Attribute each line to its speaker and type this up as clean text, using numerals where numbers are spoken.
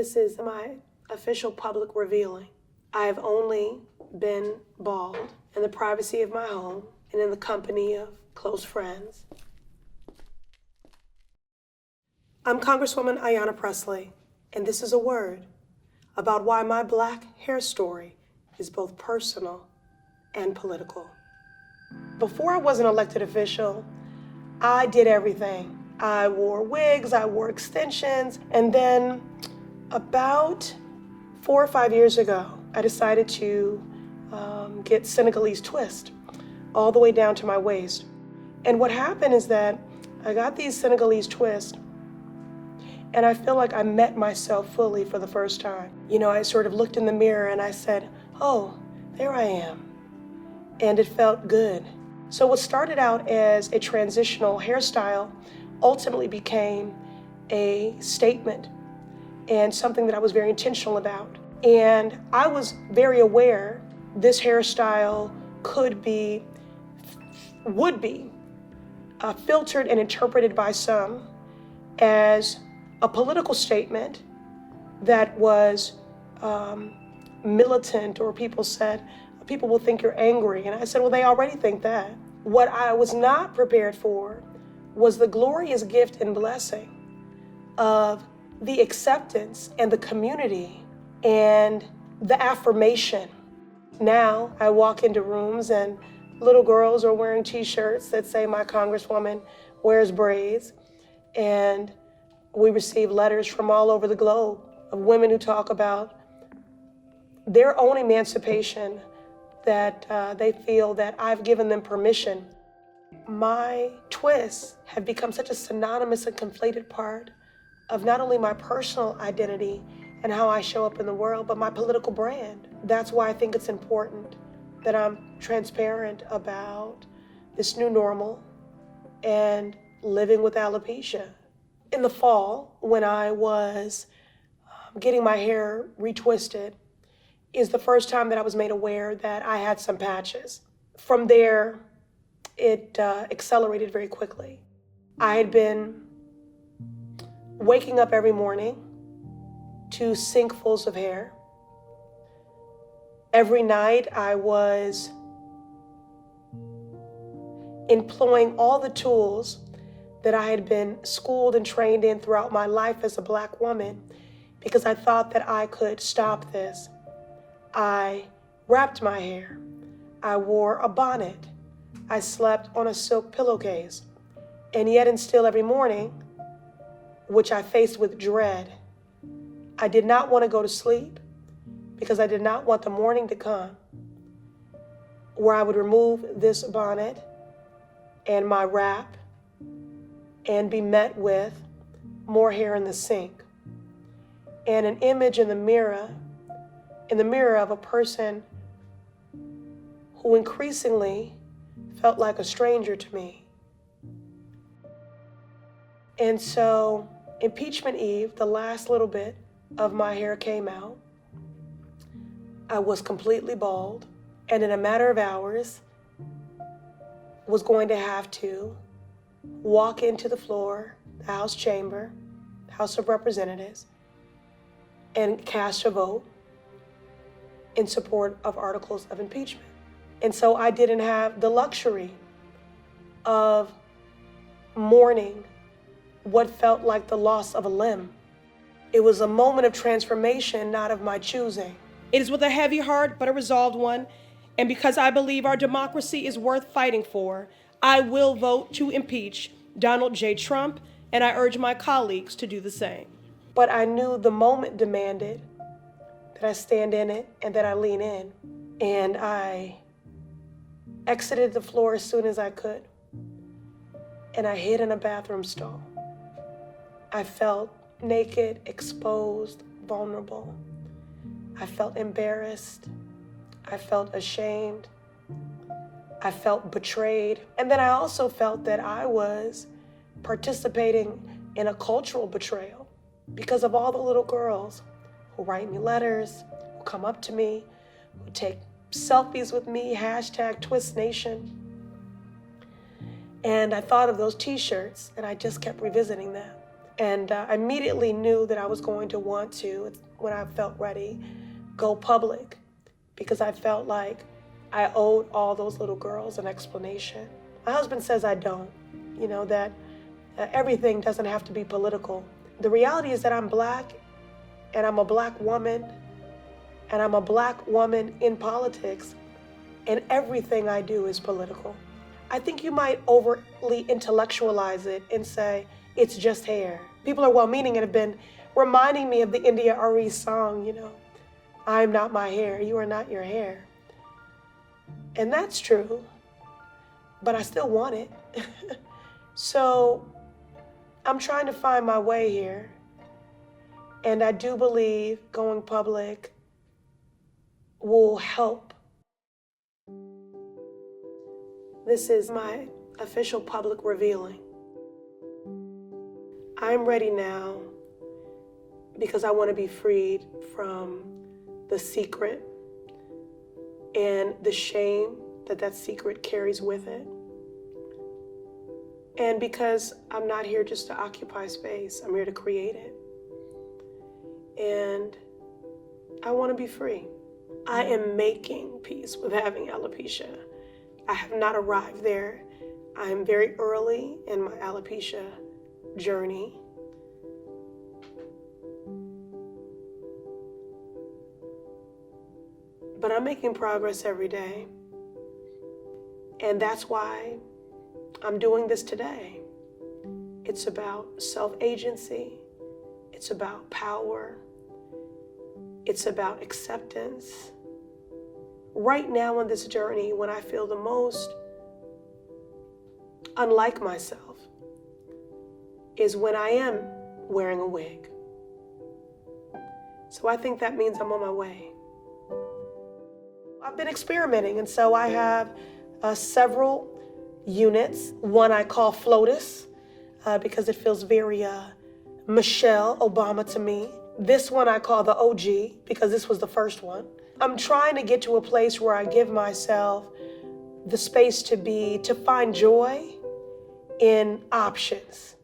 Speaker 1: This is my official public revealing. I have only been bald in the privacy of my home and in the company of close friends. I'm Congresswoman Ayanna Pressley, and this is a word about why my Black hair story is both personal and political. Before I was an elected official, I did everything. I wore wigs, I wore extensions, and then about 4 or 5 years ago, I decided to get Senegalese twist all the way down to my waist. And what happened is that I got these Senegalese twists, and I feel like I met myself fully for the first time. You know, I sort of looked in the mirror and I said, oh, there I am. And it felt good. So what started out as a transitional hairstyle ultimately became a statement and something that I was very intentional about. And I was very aware this hairstyle would be filtered and interpreted by some as a political statement that was militant, or people said, people will think you're angry. And I said, well, they already think that. What I was not prepared for was the glorious gift and blessing of the acceptance and the community and the affirmation. Now I walk into rooms and little girls are wearing t-shirts that say my congresswoman wears braids, and we receive letters from all over the globe of women who talk about their own emancipation, that they feel that I've given them permission. My twists have become such a synonymous and conflated part of not only my personal identity and how I show up in the world, but my political brand. That's why I think it's important that I'm transparent about this new normal and living with alopecia. In the fall, when I was getting my hair retwisted, is the first time that I was made aware that I had some patches. From there, it accelerated very quickly. I had been waking up every morning to sinkfuls of hair. Every night I was employing all the tools that I had been schooled and trained in throughout my life as a Black woman, because I thought that I could stop this. I wrapped my hair. I wore a bonnet. I slept on a silk pillowcase. And yet and still every morning, which I faced with dread, I did not want to go to sleep because I did not want the morning to come where I would remove this bonnet and my wrap and be met with more hair in the sink and an image in the mirror of a person who increasingly felt like a stranger to me. And so impeachment eve, the last little bit of my hair came out. I was completely bald, and in a matter of hours was going to have to walk into the floor, the House chamber, House of Representatives, and cast a vote in support of articles of impeachment. And so I didn't have the luxury of mourning what felt like the loss of a limb. It was a moment of transformation, not of my choosing. It is with a heavy heart, but a resolved one, and because I believe our democracy is worth fighting for, I will vote to impeach Donald J. Trump, and I urge my colleagues to do the same. But I knew the moment demanded that I stand in it and that I lean in, and I exited the floor as soon as I could, and I hid in a bathroom stall. I felt naked, exposed, vulnerable. I felt embarrassed. I felt ashamed. I felt betrayed. And then I also felt that I was participating in a cultural betrayal because of all the little girls who write me letters, who come up to me, who take selfies with me, #TwistNation. And I thought of those t-shirts and I just kept revisiting them. And I immediately knew that I was going to want to, when I felt ready, go public, because I felt like I owed all those little girls an explanation. My husband says I don't, that everything doesn't have to be political. The reality is that I'm Black, and I'm a Black woman, and I'm a Black woman in politics, and everything I do is political. I think you might overly intellectualize it and say, it's just hair. People are well-meaning and have been reminding me of the India Arie song, I'm not my hair, you are not your hair. And that's true, but I still want it. So I'm trying to find my way here. And I do believe going public will help. This is my official public revealing. I'm ready now because I want to be freed from the secret and the shame that secret carries with it. And because I'm not here just to occupy space, I'm here to create it. And I want to be free. I am making peace with having alopecia. I have not arrived there. I am very early in my alopecia journey. But I'm making progress every day. And that's why I'm doing this today. It's about self-agency. It's about power. It's about acceptance. Right now on this journey, when I feel the most unlike myself, is when I am wearing a wig. So I think that means I'm on my way. I've been experimenting, and so I have several units. One I call FLOTUS because it feels very Michelle Obama to me. This one I call the OG because this was the first one. I'm trying to get to a place where I give myself the space to find joy in options.